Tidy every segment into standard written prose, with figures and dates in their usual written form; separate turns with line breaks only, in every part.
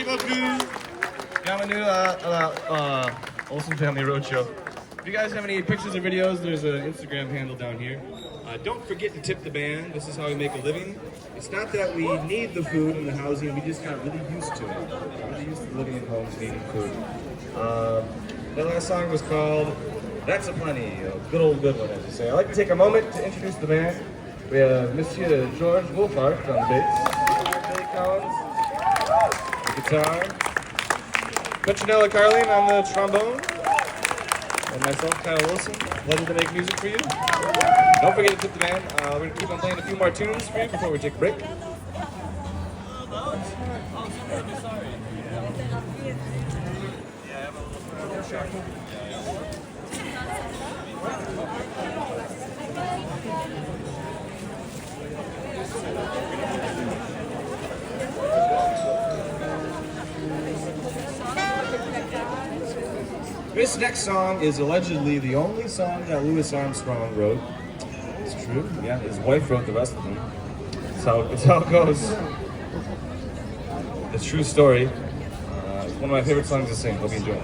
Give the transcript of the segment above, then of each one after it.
Merci beaucoup. Bienvenue à la Olsen Family Roadshow. If you guys have any pictures or videos, there's an Instagram handle down here. Don't forget to tip the band. This is how we make a living. It's not that we need the food and the housing, we just got really used to it. Really used to living in homes and eating food. The last song was called That's a Plenty, a good one, as you say. I'd like to take a moment to introduce the band. We have Monsieur George Wolfart on the bass, Billy Collins, the guitar, Petronella Carling on the trombone, and myself, Kyle Wilson, pleasure to make music for you. Don't forget to tip the band. We're going to keep on playing a few more tunes for you before we take a break. This next song is allegedly the only song that Louis Armstrong wrote. It's true, yeah, his wife wrote the rest of them. It's how it goes. It's a true story. It's one of my favorite songs to sing. Hope you enjoy it.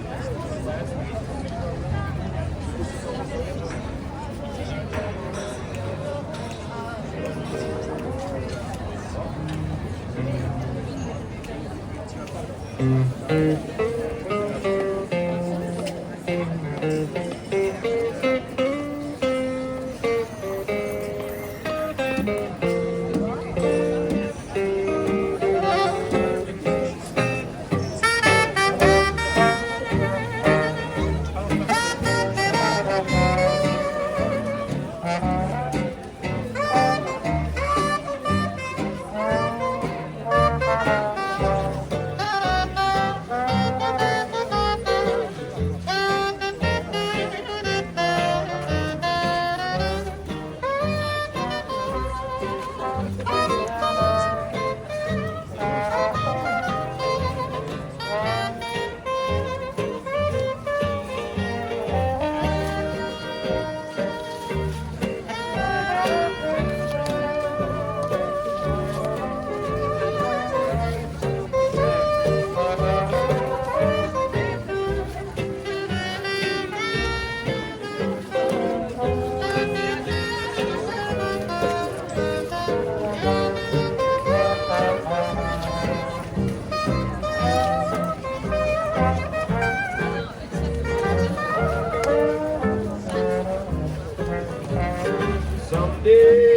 Someday